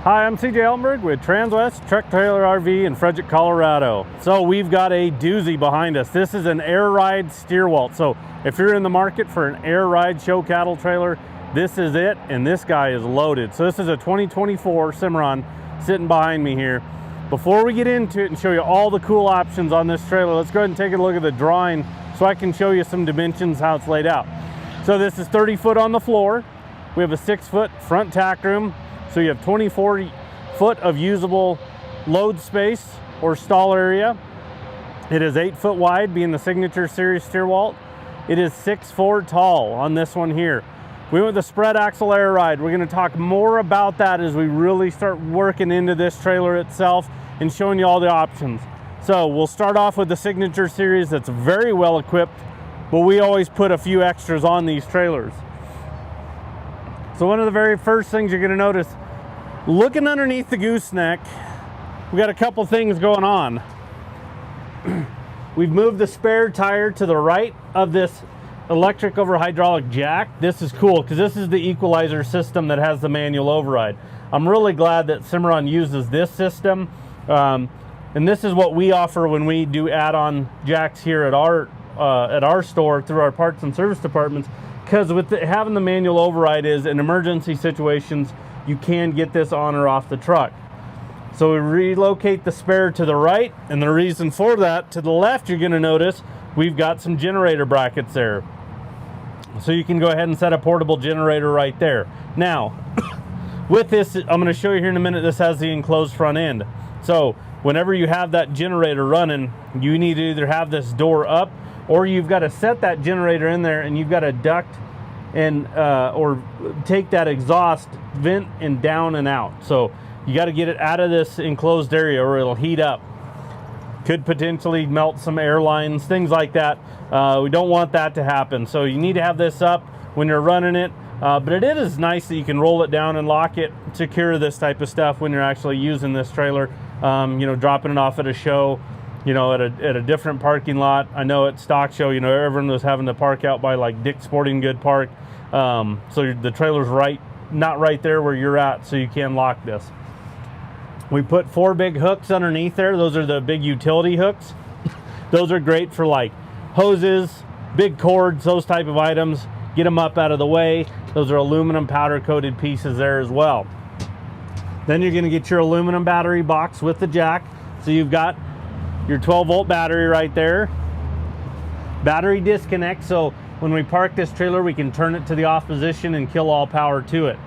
Hi, I'm CJ Ellenberg with Transwest Truck Trailer RV in Frederick, Colorado. So we've got a doozy behind us. This is an air ride Stierwalt. So if you're in the market for an air ride show cattle trailer, this is it, and this guy is loaded. So this is a 2024 Cimarron sitting behind me here. Before we get into it and show you all the cool options on this trailer, let's go ahead and take a look at the drawing so I can show you some dimensions, how it's laid out. So this is 30 foot on the floor. We have a 6 foot front tack room. So you have 24 foot of usable load space or stall area. It is 8 foot wide, being the Signature Series Stierwalt. It is 6'4" tall on this one here. We went with the spread axle air ride. We're gonna talk more about that as we really start working into this trailer itself and showing you all the options. So we'll start off with the Signature Series that's very well equipped, but we always put a few extras on these trailers. So one of the very first things you're gonna notice, looking underneath the gooseneck, we got a couple things going on. We've moved the spare tire to the right of this electric over hydraulic jack. This is cool because this is the equalizer system that has the manual override. I'm really glad that Cimarron uses this system. And this is what we offer when we do add-on jacks here at our store through our parts and service departments, because with having the manual override is in emergency situations, you can get this on or off the truck. So we relocate the spare to the right, and the reason for that, to the left, you're gonna notice we've got some generator brackets there. So you can go ahead and set a portable generator right there. Now, with this, I'm gonna show you here in a minute, this has the enclosed front end. So whenever you have that generator running, you need to either have this door up, or you've got to set that generator in there and you've got to duct and or take that exhaust vent and down and out. So you got to get it out of this enclosed area or it'll heat up. Could potentially melt some air lines, things like that. We don't want that to happen. So you need to have this up when you're running it. But it is nice that you can roll it down and lock it, secure this type of stuff when you're actually using this trailer. You know, dropping it off at a show, you know, at a different parking lot. I know at stock show, you know, everyone was having to park out by like Dick's Sporting Good Park. So the trailer's not right there where you're at, so you can lock this. We put 4 big hooks underneath there. Those are the big utility hooks. Those are great for like hoses, big cords, those type of items. Get them up out of the way. Those are aluminum powder coated pieces there as well. Then you're gonna get your aluminum battery box with the jack. So you've got your 12 volt battery right there. Battery disconnect, so when we park this trailer, we can turn it to the off position and kill all power to it.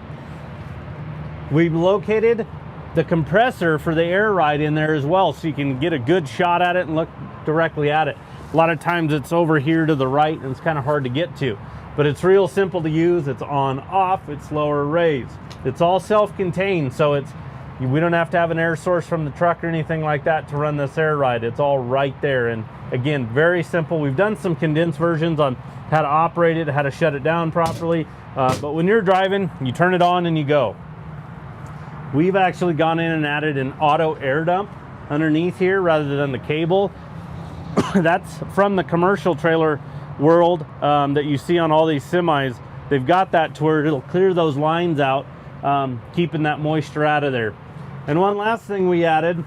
We've located the compressor for the air ride in there as well, so you can get a good shot at it and look directly at it. A lot of times it's over here to the right and it's kind of hard to get to, but it's real simple to use. It's on, off, it's lower, raise. It's all self-contained, so we don't have to have an air source from the truck or anything like that to run this air ride. It's all right there, and again, very simple. We've done some condensed versions on how to operate it, how to shut it down properly, but when you're driving, you turn it on and you go. We've actually gone in and added an auto air dump underneath here rather than the cable. That's from the commercial trailer world that you see on all these semis. They've got that to where it'll clear those lines out, keeping that moisture out of there. And one last thing we added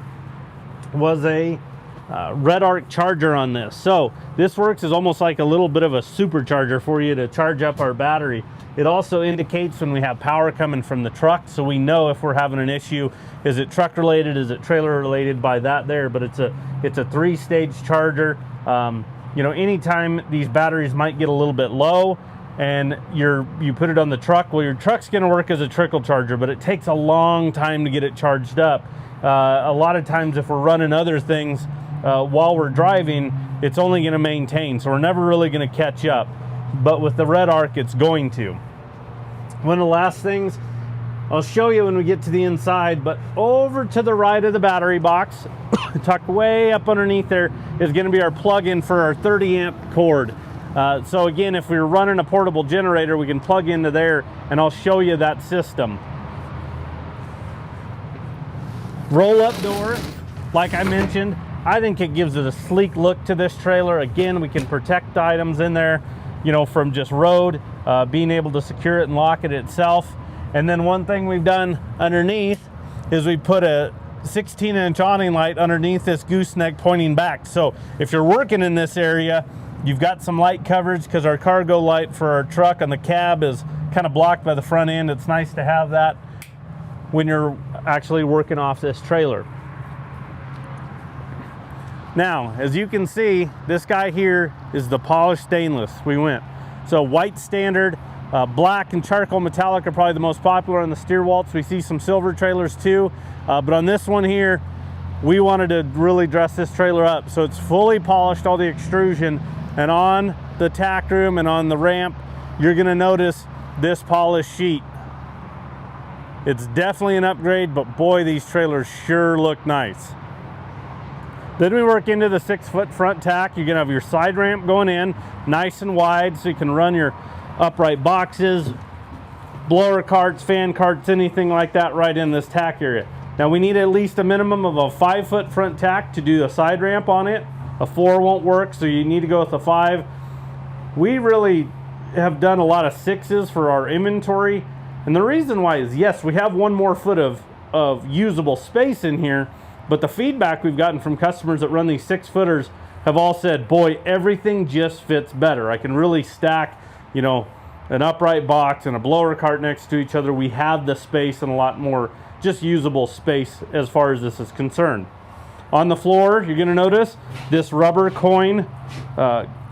was a red arc charger on this. So this works as almost like a little bit of a supercharger for you to charge up our battery. It also indicates when we have power coming from the truck, so we know if we're having an issue. Is it truck related? Is it trailer related? By that there, but it's a 3-stage charger. You know, anytime these batteries might get a little bit low and you put it on the truck, well, your truck's going to work as a trickle charger, but it takes a long time to get it charged up. A lot of times if we're running other things while we're driving, it's only going to maintain, so we're never really going to catch up. But with the red arc, it's going to. One of the last things I'll show you when we get to the inside, but over to the right of the battery box, tucked way up underneath there, is going to be our plug-in for our 30 amp cord. So again, if we're running a portable generator, we can plug into there, and I'll show you that system. Roll-up door, like I mentioned, I think it gives it a sleek look to this trailer. Again, we can protect items in there, you know, from just road, being able to secure it and lock it itself. And then one thing we've done underneath is we put a 16-inch awning light underneath this gooseneck pointing back. So if you're working in this area, you've got some light coverage, because our cargo light for our truck on the cab is kind of blocked by the front end. It's nice to have that when you're actually working off this trailer. Now, as you can see, this guy here is the polished stainless we went. So white standard, black and charcoal metallic are probably the most popular on the Stierwalts. We see some silver trailers too, but on this one here, we wanted to really dress this trailer up. So it's fully polished, all the extrusion, and on the tack room and on the ramp, you're gonna notice this polished sheet. It's definitely an upgrade, but boy, these trailers sure look nice. Then we work into the 6-foot front tack. You're gonna have your side ramp going in, nice and wide, so you can run your upright boxes, blower carts, fan carts, anything like that right in this tack area. Now we need at least a minimum of a 5-foot front tack to do a side ramp on it. A 4 won't work, so you need to go with a 5. We really have done a lot of 6s for our inventory. And the reason why is, yes, we have 1 more foot of usable space in here, but the feedback we've gotten from customers that run these 6-footers have all said, boy, everything just fits better. I can really stack, you know, an upright box and a blower cart next to each other. We have the space and a lot more just usable space as far as this is concerned. On the floor, you're gonna notice this rubber coin,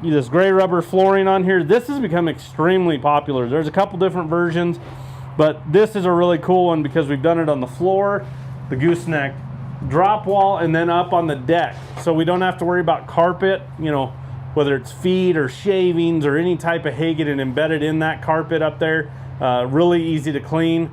this gray rubber flooring on here. This has become extremely popular. There's a couple different versions, but this is a really cool one because we've done it on the floor, the gooseneck drop wall, and then up on the deck. So we don't have to worry about carpet, you know, whether it's feed or shavings or any type of hay getting embedded in that carpet up there. Really easy to clean.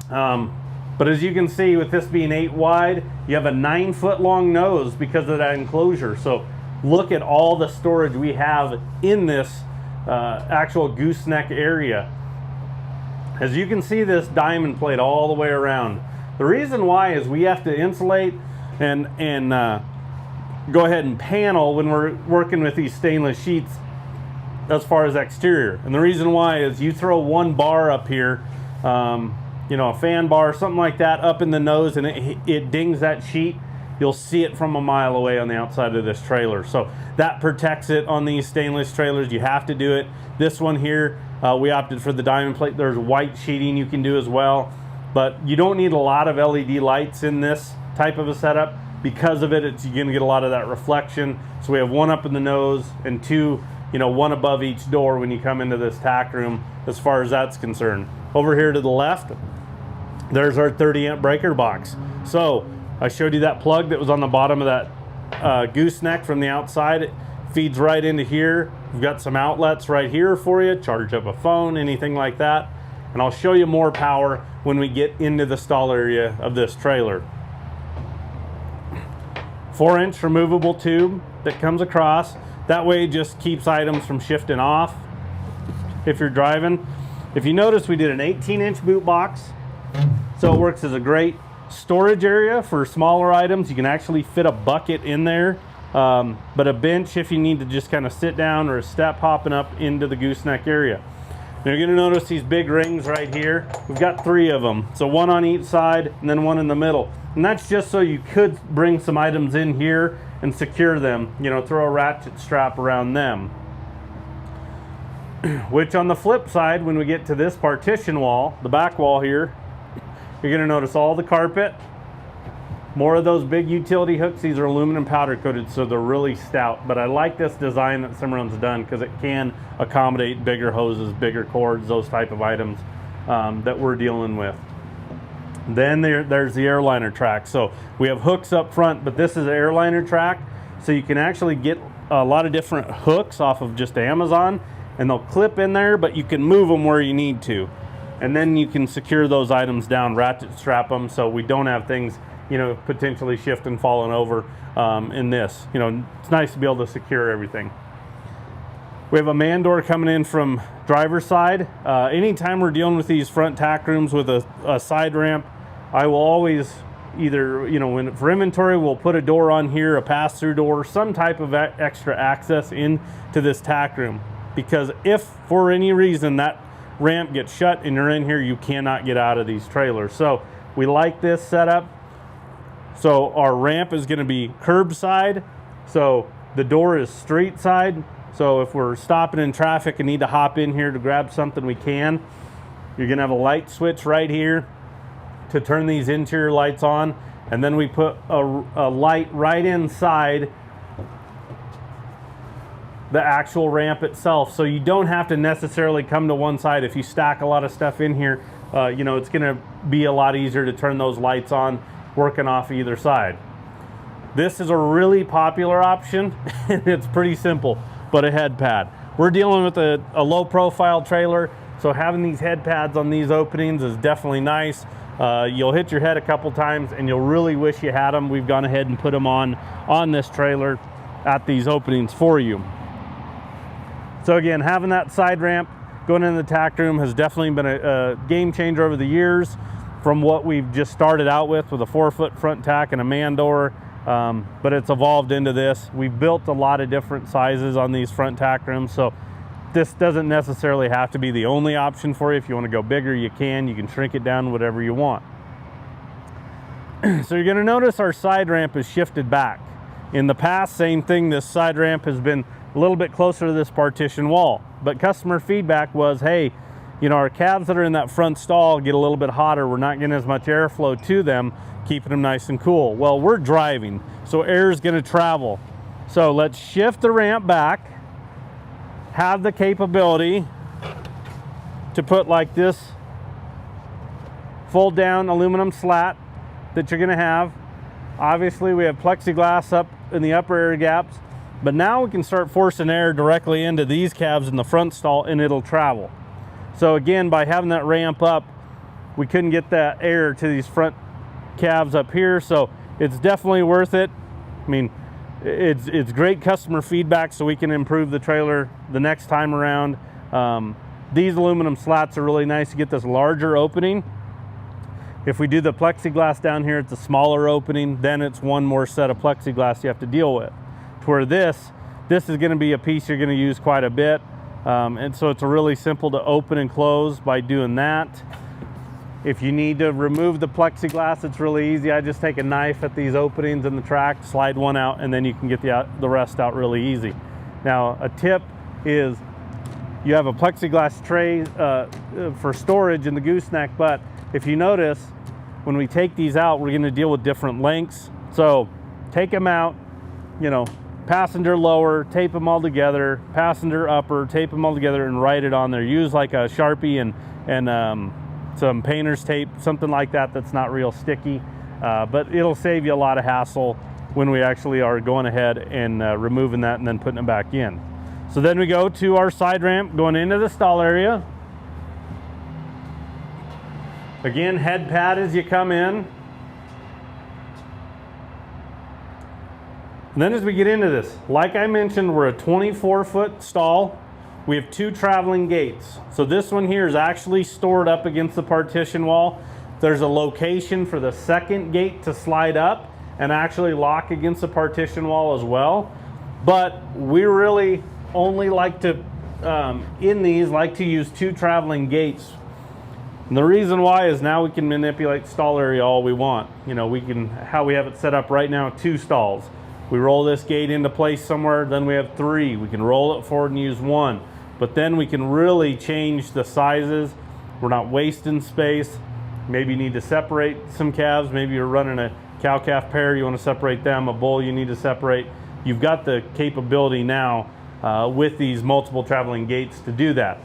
But as you can see, with this being 8 wide, you have a 9-foot long nose because of that enclosure. So look at all the storage we have in this actual gooseneck area. As you can see, this diamond plate all the way around. The reason why is we have to insulate and go ahead and panel when we're working with these stainless sheets as far as exterior. And the reason why is you throw 1 bar up here, you know, a fan bar, something like that, up in the nose, and it dings that sheet. You'll see it from a mile away on the outside of this trailer. So that protects it on these stainless trailers. You have to do it. This one here, we opted for the diamond plate. There's white sheeting you can do as well, but you don't need a lot of LED lights in this type of a setup. Because of it, you're gonna get a lot of that reflection. So we have 1 up in the nose and 2, you know, 1 above each door when you come into this tack room as far as that's concerned. Over here to the left, there's our 30-amp breaker box. So I showed you that plug that was on the bottom of that gooseneck from the outside. It feeds right into here. We've got some outlets right here for you, charge up a phone, anything like that. And I'll show you more power when we get into the stall area of this trailer. 4-inch removable tube that comes across. That way it just keeps items from shifting off if you're driving. If you notice, we did an 18-inch boot box. So it works as a great storage area for smaller items. You can actually fit a bucket in there, but a bench if you need to just kind of sit down, or a step hopping up into the gooseneck area. Now you're gonna notice these big rings right here. We've got 3 of them. So 1 on each side and then 1 in the middle. And that's just so you could bring some items in here and secure them, you know, throw a ratchet strap around them. Which on the flip side, when we get to this partition wall, the back wall here, you're gonna notice all the carpet, more of those big utility hooks. These are aluminum powder coated, so they're really stout. But I like this design that Cimarron's done because it can accommodate bigger hoses, bigger cords, those type of items that we're dealing with. Then there's the airliner track. So we have hooks up front, but this is an airliner track. So you can actually get a lot of different hooks off of just Amazon, and they'll clip in there, but you can move them where you need to. And then you can secure those items down, ratchet strap them, so we don't have things, you know, potentially shifting, falling over in this. You know, it's nice to be able to secure everything. We have a man door coming in from driver's side. Anytime we're dealing with these front tack rooms with a side ramp, I will always either, you know, for inventory, we'll put a door on here, a pass-through door, some type of extra access into this tack room. Because if for any reason that ramp gets shut and you're in here, you cannot get out of these trailers. So We like this setup. So our ramp is going to be curbside. So the door is street side. So if we're stopping in traffic and need to hop in here to grab something, we can. You're going to have a light switch right here to turn these interior lights on. And then we put a light right inside the actual ramp itself. So you don't have to necessarily come to one side. If you stack a lot of stuff in here, you know, it's going to be a lot easier to turn those lights on working off either side. This is a really popular option, and it's pretty simple, but a head pad. We're dealing with a low profile trailer, so having these head pads on these openings is definitely nice. You'll hit your head a couple times and you'll really wish you had them. We've gone ahead and put them on this trailer at these openings for you. So again, having that side ramp going in the tack room has definitely been a game changer over the years from what we've just started out with a 4-foot front tack and a man door. But it's evolved into this. We've built a lot of different sizes on these front tack rooms, so this doesn't necessarily have to be the only option for you. If you want to go bigger, you can shrink it down whatever you want. So you're going to notice our side ramp is shifted back. In the past, same thing, this side ramp has been a little bit closer to this partition wall, but customer feedback was, hey, you know, our calves that are in that front stall get a little bit hotter. We're not getting as much airflow to them, keeping them nice and cool. Well, we're driving, so air is going to travel. So let's shift the ramp back, have the capability to put like this fold down aluminum slat that you're going to have. Obviously we have plexiglass up in the upper air gaps, but now we can start forcing air directly into these calves in the front stall and it'll travel. So again, by having that ramp up, we couldn't get that air to these front calves up here, so it's definitely worth it. I mean, it's great customer feedback, so we can improve the trailer the next time around. These aluminum slats are really nice to get this larger opening. If we do the plexiglass down here, it's a smaller opening, then it's one more set of plexiglass you have to deal with. To where this is going to be a piece you're going to use quite a bit, and so it's really simple to open and close by doing that. If you need to remove the plexiglass, it's really easy. I just take a knife at these openings in the track, slide one out, and then you can get the rest out really easy. Now, a tip is you have a plexiglass tray for storage in the gooseneck, but if you notice, when we take these out, we're gonna deal with different lengths. So take them out, you know, passenger lower, tape them all together, passenger upper, tape them all together and write it on there. Use like a Sharpie and some painter's tape, something like that that's not real sticky, but it'll save you a lot of hassle when we actually are going ahead and removing that and then putting it back in. So then we go to our side ramp going into the stall area. Again, head pad as you come in. And then as we get into this, like I mentioned, we're a 24-foot stall. We have 2 traveling gates. So this one here is actually stored up against the partition wall. There's a location for the second gate to slide up and actually lock against the partition wall as well. But we really only like to, in these, like to use 2 traveling gates. And the reason why is now we can manipulate stall area all we want. You know, we can, how we have it set up right now, 2 stalls. We roll this gate into place somewhere, then we have 3. We can roll it forward and use 1. But then we can really change the sizes. We're not wasting space. Maybe you need to separate some calves. Maybe you're running a cow-calf pair, you want to separate them. A bull you need to separate. You've got the capability now with these multiple traveling gates to do that.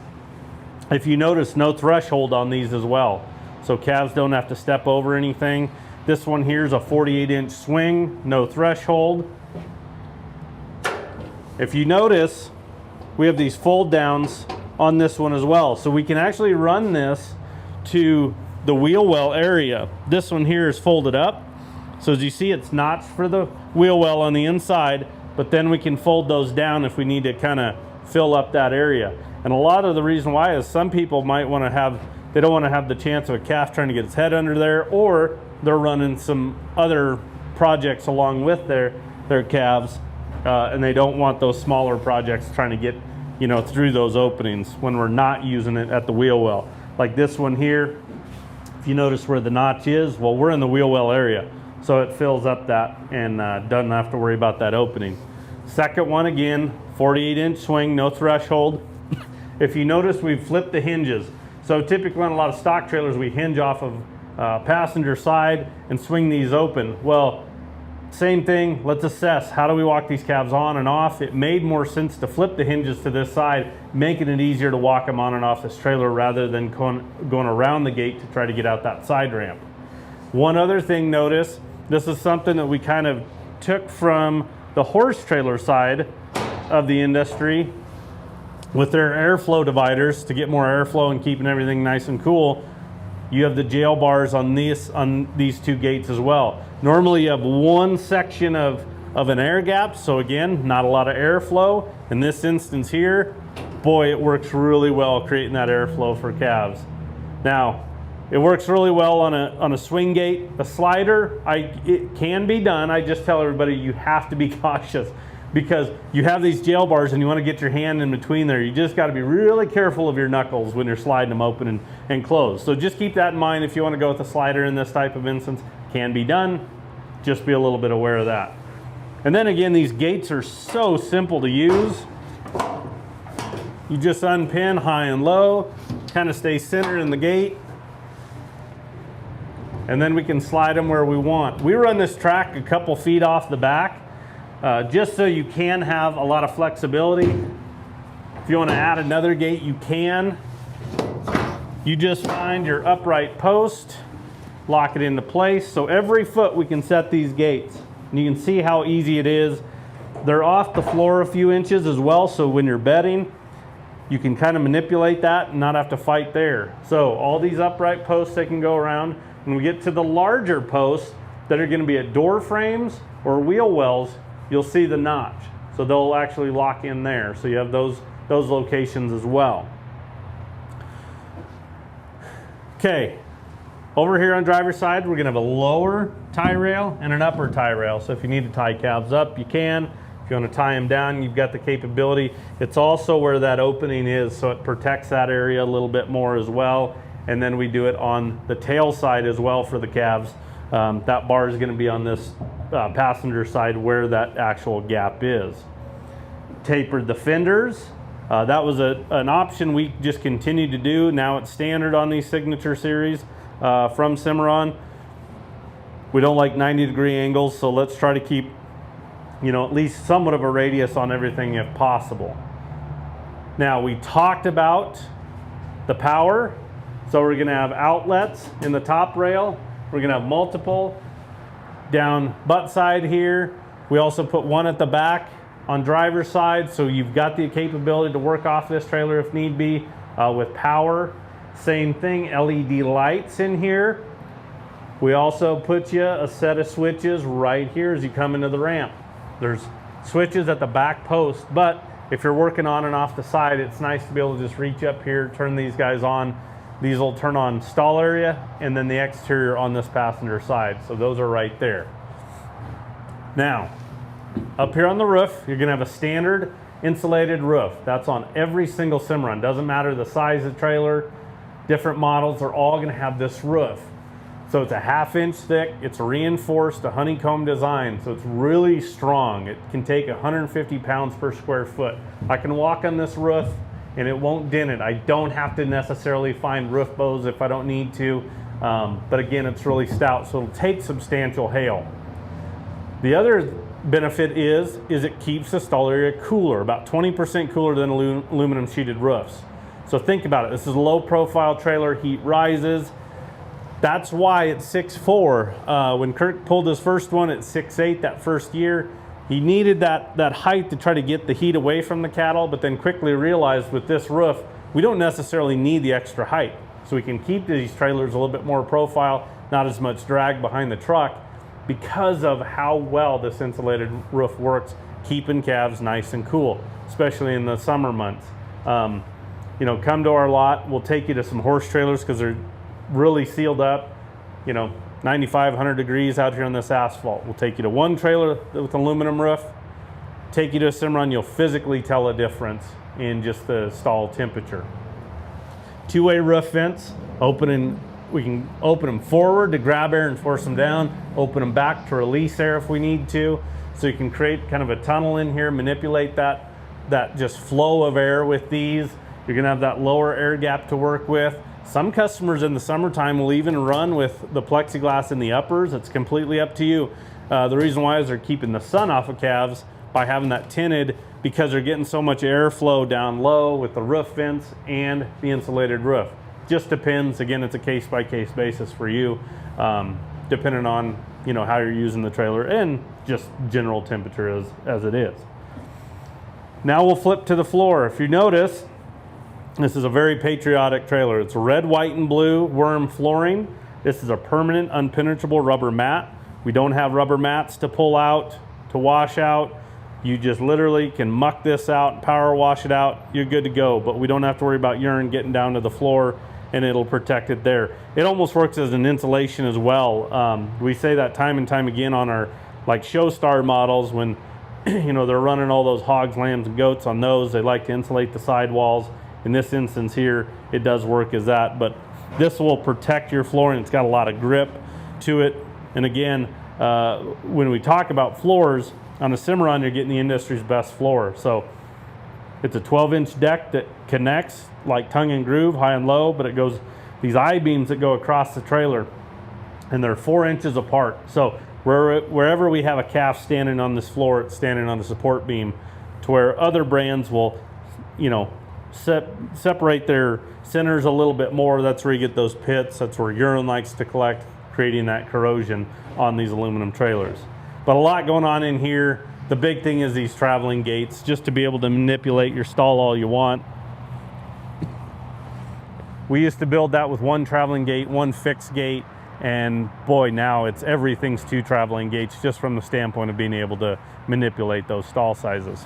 If you notice, no threshold on these as well. So calves don't have to step over anything. This one here is a 48-inch swing, no threshold. If you notice, we have these fold downs on this one as well. So we can actually run this to the wheel well area. This one here is folded up. So as you see, it's notched for the wheel well on the inside, but then we can fold those down if we need to kind of fill up that area. And a lot of the reason why is some people might want to have, they don't want to have the chance of a calf trying to get its head under there, or they're running some other projects along with their calves, and they don't want those smaller projects trying to get, you know, through those openings when we're not using it at the wheel well. Like this one here, If you notice where the notch is, well, we're in the wheel well area, so it fills up that and doesn't have to worry about that opening. Second one, again, 48-inch swing, no threshold. If you notice, we've flipped the hinges. So typically on a lot of stock trailers, we hinge off of passenger side and swing these open. Well, same thing, let's assess, how do we walk these cabs on and off? It made more sense to flip the hinges to this side, making it easier to walk them on and off this trailer rather than going around the gate to try to get out that side ramp. One other thing, notice, this is something that we kind of took from the horse trailer side of the industry with their airflow dividers to get more airflow and keeping everything nice and cool. You have the jail bars on these two gates as well. Normally you have one section of an air gap, so again, not a lot of airflow. In this instance here, boy, it works really well creating that airflow for calves. Now, it works really well on a swing gate. A slider, it can be done. I just tell everybody you have to be cautious because you have these jail bars and you want to get your hand in between there. You just got to be really careful of your knuckles when you're sliding them open and closed. So just keep that in mind if you want to go with a slider in this type of instance. Can be done. Just be a little bit aware of that. And then again, these gates are so simple to use. You just unpin high and low, kind of stay centered in the gate, and then we can slide them where we want. We run this track a couple feet off the back, just so you can have a lot of flexibility. If you want to add another gate, you can. You just find your upright post, lock it into place. So every foot we can set these gates. And you can see how easy it is. They're off the floor a few inches as well, so when you're bedding, you can kind of manipulate that and not have to fight there. So all these upright posts, they can go around. When we get to the larger posts that are going to be at door frames or wheel wells, you'll see the notch. So they'll actually lock in there. So you have those locations as well. Okay, over here on driver's side, we're going to have a lower tie rail and an upper tie rail. So if you need to tie calves up, you can. If you want to tie them down, you've got the capability. It's also where that opening is, so it protects that area a little bit more as well. And then we do it on the tail side as well for the calves. That bar is going to be on this passenger side where that actual gap is. Tapered the fenders. That was an option we just continued to do. Now it's standard on these Signature series from Cimarron. We don't like 90-degree angles, so let's try to keep, at least somewhat of a radius on everything if possible. Now, we talked about the power. So we're going to have outlets in the top rail. We're going to have multiple down butt side here. We also put one at the back on driver's side, so you've got the capability to work off this trailer if need be with power. Same thing, LED lights in here. We also put you a set of switches right here as you come into the ramp. There's switches at the back post, but if you're working on and off the side, it's nice to be able to just reach up here, turn these guys on. These will turn on stall area and then the exterior on this passenger side. So those are right there. Now, up here on the roof, you're gonna have a standard insulated roof. That's on every single Cimarron. Doesn't matter the size of the trailer, different models are all gonna have this roof. So it's a 1/2 inch thick, it's reinforced, a honeycomb design, so it's really strong. It can take 150 pounds per square foot. I can walk on this roof and it won't dent it. I don't have to necessarily find roof bows if I don't need to, but again, it's really stout, so it'll take substantial hail. The other benefit is it keeps the stall area cooler, about 20% cooler than aluminum sheeted roofs. So think about it, this is a low profile trailer, heat rises. That's why it's 6'4". When Kirk pulled his first one at 6'8", that first year, he needed that height to try to get the heat away from the cattle, but then quickly realized with this roof, we don't necessarily need the extra height. So we can keep these trailers a little bit more profile, not as much drag behind the truck because of how well this insulated roof works, keeping calves nice and cool, especially in the summer months. Come to our lot, we'll take you to some horse trailers because they're really sealed up, 95, 100 degrees out here on this asphalt. We'll take you to one trailer with an aluminum roof, take you to a Cimarron, you'll physically tell a difference in just the stall temperature. Two-way roof vents, open and We can open them forward to grab air and force them down, open them back to release air if we need to. So you can create kind of a tunnel in here, manipulate that just flow of air with these. You're gonna have that lower air gap to work with. Some customers in the summertime will even run with the plexiglass in the uppers. It's completely up to you. The reason why is they're keeping the sun off of calves by having that tinted, because they're getting so much airflow down low with the roof vents and the insulated roof. Just depends. Again, it's a case-by-case basis for you, depending on how you're using the trailer and just general temperature as it is. Now we'll flip to the floor. If you notice, this is a very patriotic trailer. It's red, white, and blue Werm flooring. This is a permanent, unpenetrable rubber mat. We don't have rubber mats to pull out, to wash out. You just literally can muck this out, power wash it out, you're good to go. But we don't have to worry about urine getting down to the floor, and it'll protect it there. It almost works as an insulation as well. We say that time and time again on our show star models when they're running all those hogs, lambs, and goats on those. They like to insulate the sidewalls. In this instance here, it does work as that, but this will protect your flooring. It's got a lot of grip to it. And again, when we talk about floors, on a Cimarron, you're getting the industry's best floor. So it's a 12-inch deck that connects like tongue and groove, high and low, but it goes these I-beams that go across the trailer, and they're 4 inches apart. So wherever we have a calf standing on this floor, it's standing on a support beam, to where other brands will, separate their centers a little bit more. That's where you get those pits. That's where urine likes to collect, creating that corrosion on these aluminum trailers. But a lot going on in here. The big thing is these traveling gates, just to be able to manipulate your stall all you want. We used to build that with one traveling gate, one fixed gate, and boy, now everything's 2 traveling gates, just from the standpoint of being able to manipulate those stall sizes.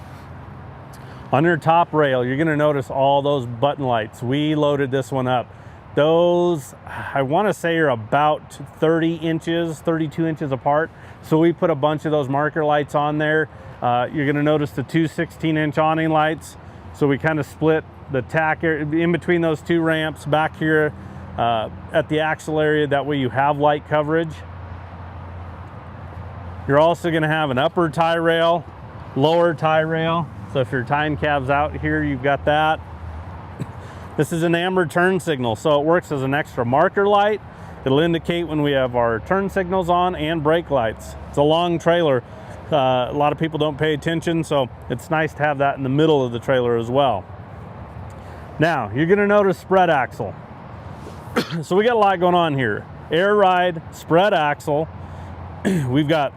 On your top rail, you're gonna notice all those button lights. We loaded this one up. Those, I wanna say, are about 30 inches, 32 inches apart. So we put a bunch of those marker lights on there. You're gonna notice the 2 16-inch awning lights. So we kind of split the tack in between those 2 ramps back here at the axle area. That way you have light coverage. You're also gonna have an upper tie rail, lower tie rail. So if you're tying calves out here, you've got that. This is an amber turn signal, so it works as an extra marker light. It'll indicate when we have our turn signals on, and brake lights. It's a long trailer. A lot of people don't pay attention, so it's nice to have that in the middle of the trailer as well. Now, you're gonna notice spread axle. So we got a lot going on here. Air ride, spread axle. We've got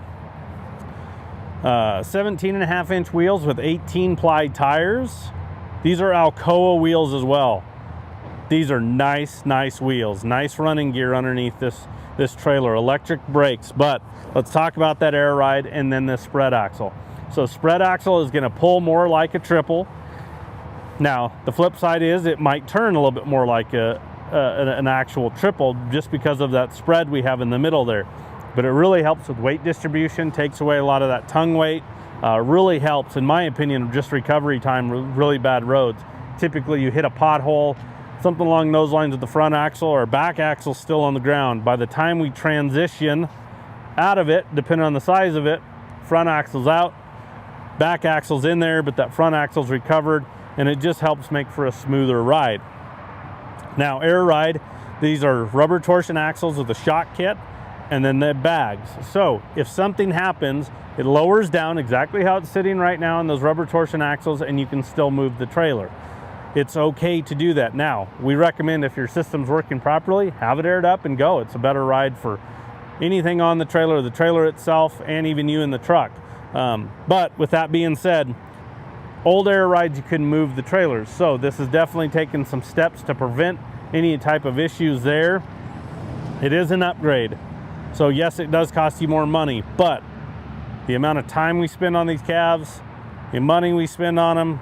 17.5-inch wheels with 18-ply tires. These are Alcoa wheels as well. These are nice wheels. Nice running gear underneath this trailer. Electric brakes. But let's talk about that air ride and then this spread axle. So spread axle is gonna pull more like a triple. Now, the flip side is it might turn a little bit more like an actual triple, just because of that spread we have in the middle there. But it really helps with weight distribution, takes away a lot of that tongue weight. Really helps, in my opinion, just recovery time, really bad roads. Typically you hit a pothole, something along those lines with the front axle or back axle still on the ground. By the time we transition out of it, depending on the size of it, front axle's out, back axle's in there, but that front axle's recovered, and it just helps make for a smoother ride. Now, air ride, these are rubber torsion axles with a shock kit, and then the bags. So if something happens, it lowers down exactly how it's sitting right now on those rubber torsion axles, and you can still move the trailer. It's okay to do that. Now, we recommend, if your system's working properly, have it aired up and go. It's a better ride for anything on the trailer itself, and even you in the truck. But with that being said, old air rides, you couldn't move the trailers. So this is definitely taking some steps to prevent any type of issues there. It is an upgrade. So yes, it does cost you more money, but the amount of time we spend on these calves, the money we spend on them,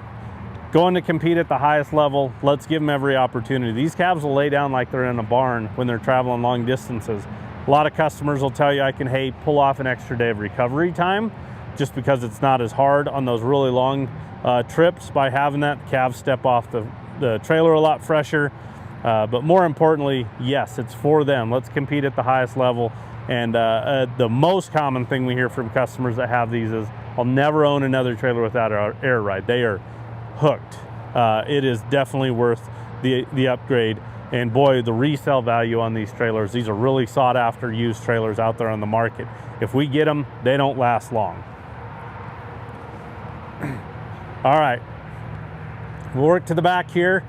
going to compete at the highest level, let's give them every opportunity. These calves will lay down like they're in a barn when they're traveling long distances. A lot of customers will tell you, I can, hey, pull off an extra day of recovery time, just because it's not as hard on those really long trips by having that. Calves step off the trailer a lot fresher. But more importantly, yes, it's for them. Let's compete at the highest level. And the most common thing we hear from customers that have these is, I'll never own another trailer without an air ride. They are hooked. It is definitely worth the upgrade. And boy, the resale value on these trailers, these are really sought after used trailers out there on the market. If we get them, they don't last long. All right, we'll work to the back here.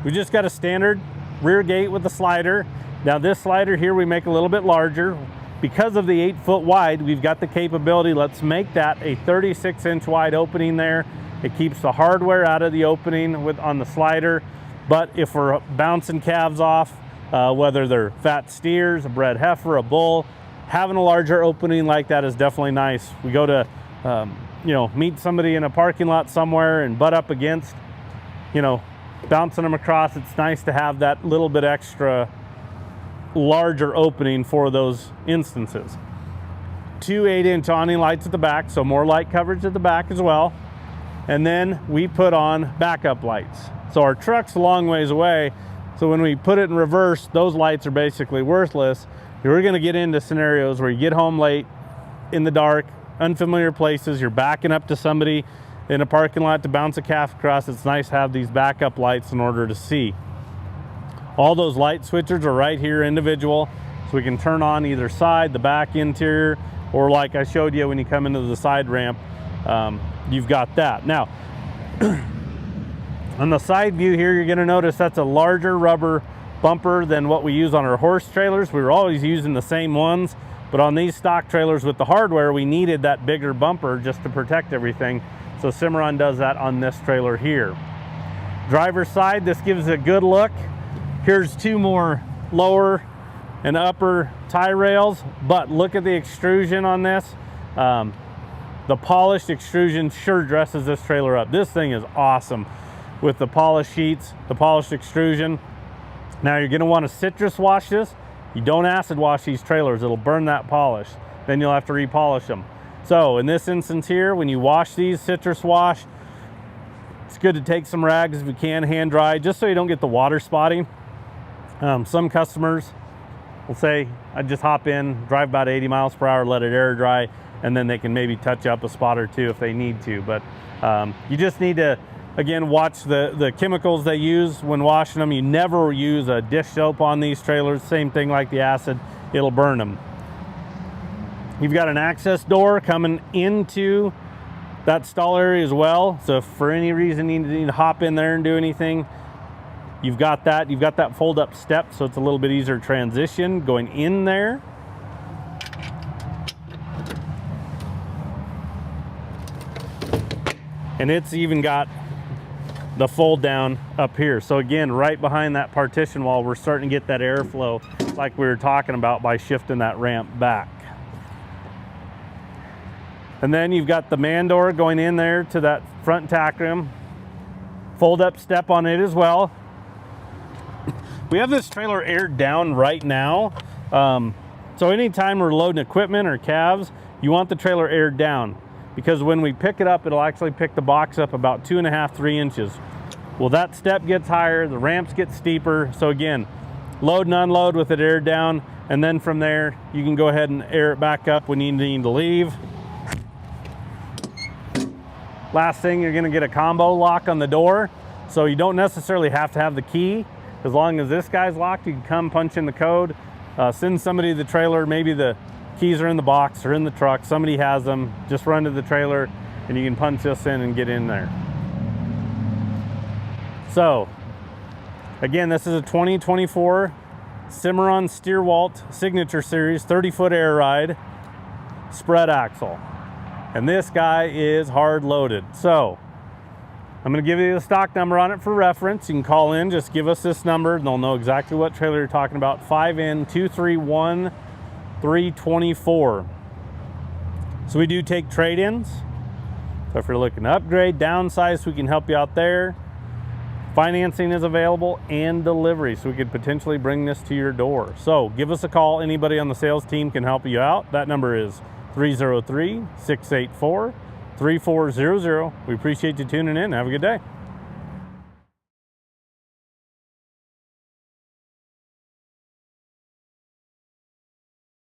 We just got a standard rear gate with the slider. Now this slider here we make a little bit larger. Because of the 8 foot wide, we've got the capability, let's make that a 36-inch wide opening there. It keeps the hardware out of the opening on the slider. But if we're bouncing calves off, whether they're fat steers, a bred heifer, a bull, having a larger opening like that is definitely nice. We go to, you know, meet somebody in a parking lot somewhere and butt up against, you know, bouncing them across. It's nice to have that little bit extra larger opening for those instances. 2 8-inch awning lights at the back, so more light coverage at the back as well. And then we put on backup lights. So our truck's a long ways away, so when we put it in reverse, those lights are basically worthless. You're going to get into scenarios where you get home late in the dark, unfamiliar places, you're backing up to somebody in a parking lot to bounce a calf across. It's nice to have these backup lights in order to see. All those light switchers are right here individual, so we can turn on either side, the back, interior, or like I showed you when you come into the side ramp, you've got that. Now, on the side view here, you're gonna notice that's a larger rubber bumper than what we use on our horse trailers. We were always using the same ones, but on these stock trailers with the hardware, we needed that bigger bumper just to protect everything. So Cimarron does that on this trailer here. Driver's side, this gives a good look. Here's 2 more lower and upper tie rails, but look at the extrusion on this. The polished extrusion sure dresses this trailer up. This thing is awesome with the polished sheets, the polished extrusion. Now you're gonna wanna citrus wash this. You don't acid wash these trailers, it'll burn that polish. Then you'll have to repolish them. So in this instance here, when you wash these, citrus wash, it's good to take some rags if you can, hand dry, just so you don't get the water spotting. Some customers will say, I just hop in, drive about 80 miles per hour, let it air dry, and then they can maybe touch up a spot or two if they need to. But you just need to, again, watch the chemicals they use when washing them. You never use a dish soap on these trailers. Same thing like the acid, it'll burn them. You've got an access door coming into that stall area as well. So if for any reason you need to hop in there and do anything, you've got that. You've got that fold up step, so it's a little bit easier transition going in there. And it's even got the fold down up here. So again, right behind that partition wall, we're starting to get that airflow like we were talking about by shifting that ramp back. And then you've got the man door going in there to that front tack room. Fold up step on it as well. We have this trailer aired down right now. So anytime we're loading equipment or calves, you want the trailer aired down, because when we pick it up, it'll actually pick the box up about 2.5 to 3 inches. Well, that step gets higher, the ramps get steeper. So again, load and unload with it aired down, and then from there, you can go ahead and air it back up when you need to leave. Last thing, you're gonna get a combo lock on the door. So you don't necessarily have to have the key. As long as this guy's locked, you can come punch in the code, send somebody to the trailer. Maybe the keys are in the box or in the truck, somebody has them, just run to the trailer and you can punch this in and get in there. So again, this is a 2024 Cimarron Stierwalt Signature Series 30-foot air ride spread axle. And this guy is hard loaded. So I'm going to give you the stock number on it for reference. You can call in, just give us this number and they'll know exactly what trailer you're talking about. 5N231324. So we do take trade-ins. So if you're looking to upgrade, downsize, we can help you out there. Financing is available and delivery, so we could potentially bring this to your door. So give us a call. Anybody on the sales team can help you out. That number is 303-684-3400. We appreciate you tuning in. Have a good day.